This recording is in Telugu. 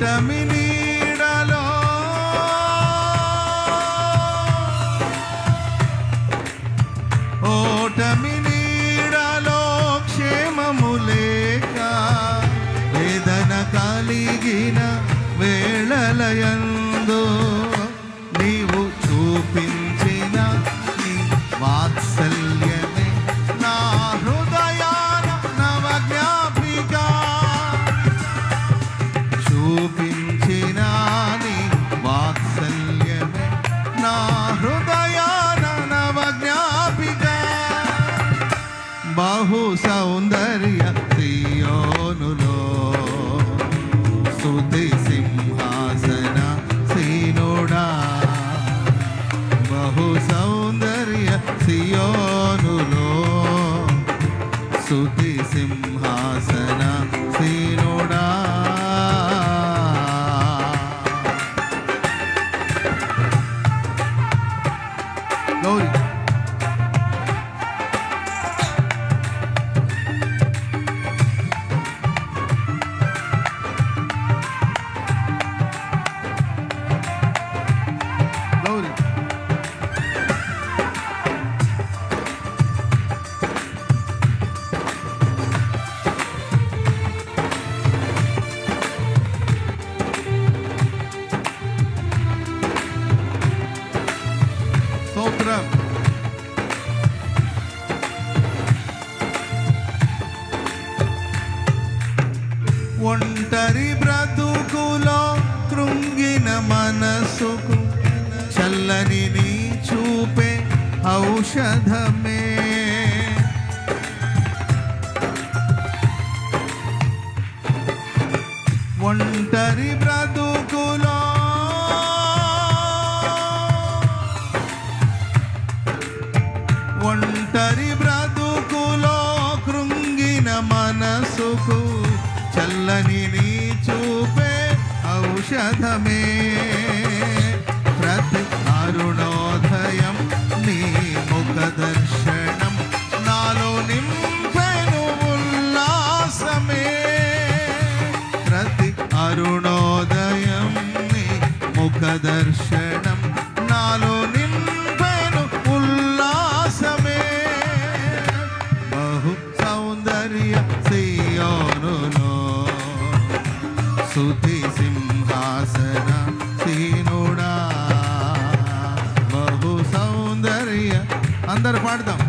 ఓటమి నీడలో ఓటమి నీడలో క్షేమము లేక వేదన కలిగిన వేళలయందు నీవు చూపించిన నీ వాత్సల్యమే నా హృదయాన నవజ్ఞాపిక. చూపించిన నీ వాత్సల్యమే నా హృదయాన నవజ్ఞాపిక. బహు సౌందర్య సియోనులో స్తుతి సింహాసన సీనుడా. బహు సౌందర్య సియోనులో స్తుతి సింహాసన సీనుడా. Glory. Glory. స్తోత్రం. ఒంటరి బ్రతుకులో కృంగిన మనసుకు చల్లని నీ చూపే ఔషధమే. ఒంటరి బ్రతుకులో ఒంటరి బ్రతుకులో కృంగిన మనసుకు చల్లని నీ చూపే ఔషధమే. ప్రతి అరుణోదయం నీ ముఖ దర్శనం నాలో నింపెను ఉల్లాసమే. ప్రతి అరుణోదయం నీ ముఖ దర్శనం నాలో నింపెను ఉల్లాసమే. బహు సౌందర్య సియోనులో స్తుతి సింహాసన సీనుడా. బహు సౌందర్య అందరు పాడదాం.